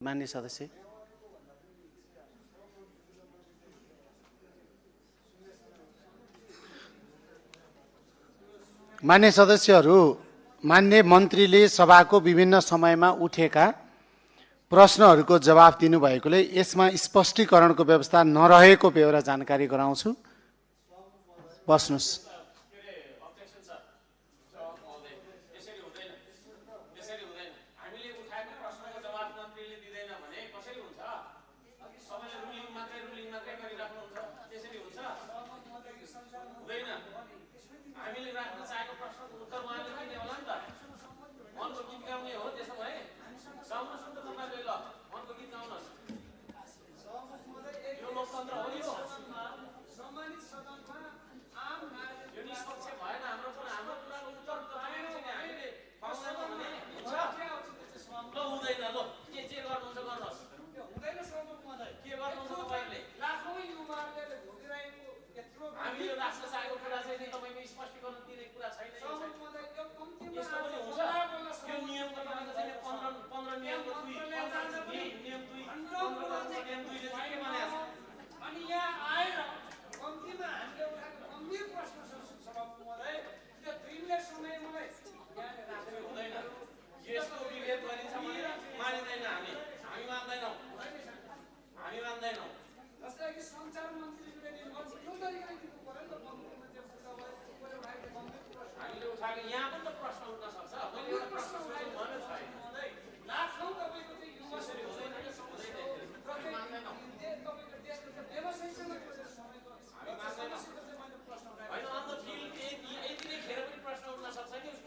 मान्य सदस्य मान्य सदस्यहरू, मान्य मन्त्रीले सभाको विभिन्न समयमा उठेका प्रश्नहरूको जवाफ दिनुभएकोले यसमा स्पष्टीकरणको व्यवस्था नरहेको बेहोरा जानकारी गराउँछु। बस्नुस्।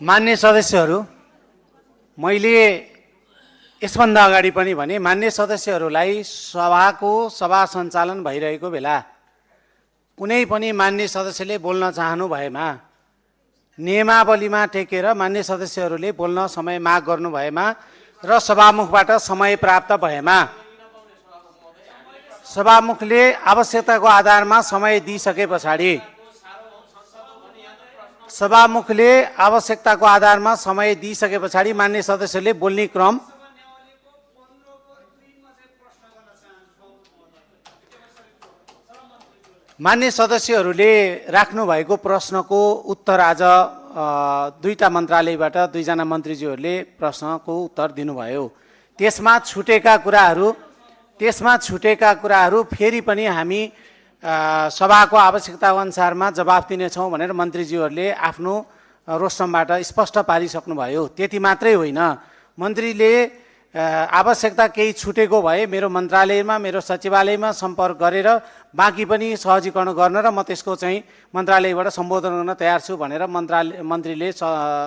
मान्य सदस्यहरू, मैले यसभन्दा अगाडि पनि भने मान्य सदस्यहरूलाई सभा सञ्चालन भइरहेको बेला कुनै पनि मान्य सदस्यले बोल्न चाहनु भएमा नियमावलीमा टेकेर मान्य सदस्यहरूले बोल्न समय माग गर्नु भएमा र सभामुखबाट समय प्राप्त भएमा सभामुखले आवश्यकताको आधारमा समय दिइसके पछाडि मान्य सदस्यले बोल्ने क्रम मान्य सदस्यहरूले राख्नु भएको प्रश्नको उत्तर आज दुईटा मन्त्रालयबाट दुईजना मन्त्रीज्यूहरूले प्रश्नको उत्तर दिनुभयो। त्यसमा छुटेका कुराहरू फेरि पनि हामी सभाको आवश्यकता अनुसारमा जवाफ दिनेछौँ भनेर मन्त्रीज्यूहरूले आफ्नो रोस्टमबाट स्पष्ट पारिसक्नुभयो। त्यति मात्रै होइन, मन्त्रीले आवश्यकता केही छुटेको भए मेरो मन्त्रालयमा मेरो सचिवालयमा सम्पर्क गरेर बाँकी पनि सहजीकरण गर्न र म त्यसको चाहिँ मन्त्रालयबाट सम्बोधन गर्न तयार छु भनेर मन्त्रीले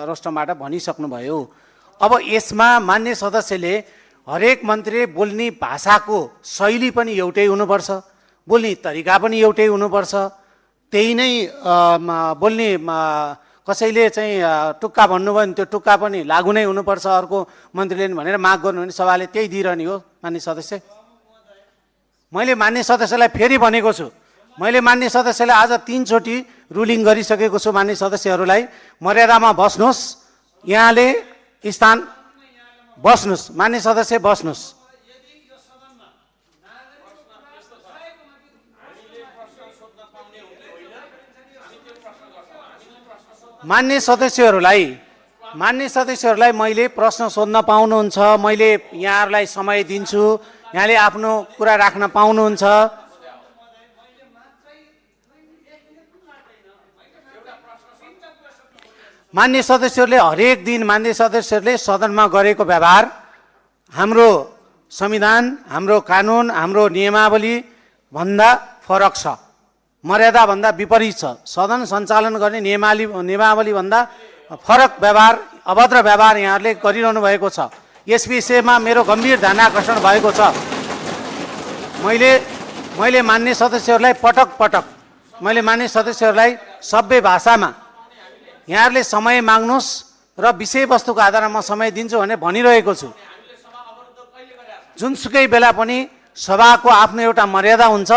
रोस्टमबाट भनिसक्नुभयो। अब यसमा मान्य सदस्यले हरेक मन्त्रीले बोल्ने भाषाको शैली पनि एउटै हुनुपर्छ, बोल्ने तरिका पनि एउटै हुनुपर्छ, त्यही नै बोल्ने कसैले चाहिँ टुक्का भन्नुभयो भने त्यो टुक्का पनि लागु नै हुनुपर्छ अर्को मन्त्रीले भनेर माग गर्नु भने सभाले त्यही दिइरहने हो। मान्य सदस्य, मैले मान्य सदस्यलाई फेरि भनेको छु, मैले मान्य सदस्यलाई आज 3 चोटि रुलिङ गरिसकेको छु। मान्य सदस्यहरूलाई मर्यादामा बस्नुहोस्, यहाँले स्थान बस्नुहोस्, मान्य सदस्य बस्नुहोस्। मान्य सदस्यहरूलाई मैले प्रश्न सोध्न पाउनुहुन्छ, मैले यहाँहरूलाई समय दिन्छु, यहाँले आफ्नो कुरा राख्न पाउनुहुन्छ। मान्य सदस्यहरूले हरेक दिन मान्य सदस्यहरूले सदनमा गरेको व्यवहार हाम्रो संविधान, हाम्रो कानुन, हाम्रो नियमावली भन्दा फरक छ, मर्यादा भन्दा विपरीत छ। सदन सञ्चालन गर्ने नियमावली भन्दा फरक व्यवहार, अभद्र व्यवहार यहाँहरूले गरिरहनु भएको छ। यस विषयमा मेरो गम्भीर ध्यान आकर्षण भएको छ। मैले मान्य सदस्यहरूलाई सभ्य भाषामा यहाँहरूले समय माग्नुहोस् र विषयवस्तुको आधारमा समय दिन्छु भनेर भनिरहेको छु। जुनसुकै बेला पनि सभाको आफ्नो एउटा मर्यादा हुन्छ।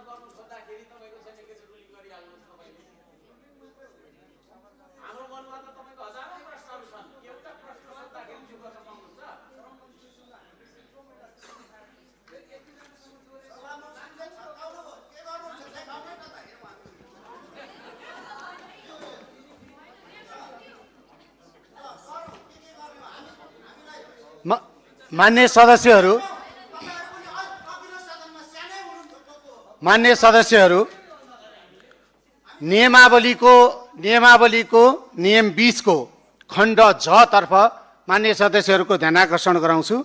गर्नु खोज्दाखेरि तपाईँको चाहिँ एकैचोटि रुलिङ गरिहाल्नुहोस् तपाईँले। हाम्रो मनमा त तपाईँको हजारौँ प्रश्नहरू छन्, एउटा प्रश्न सोद्धाखेरि चुप गर्न पाउनुहुन्छ? मान्य सदस्यहरू नियमावलीको नियम 20 को खण्ड 6 तर्फ मान्य सदस्यहरूको ध्यान आकर्षण गराउँछु।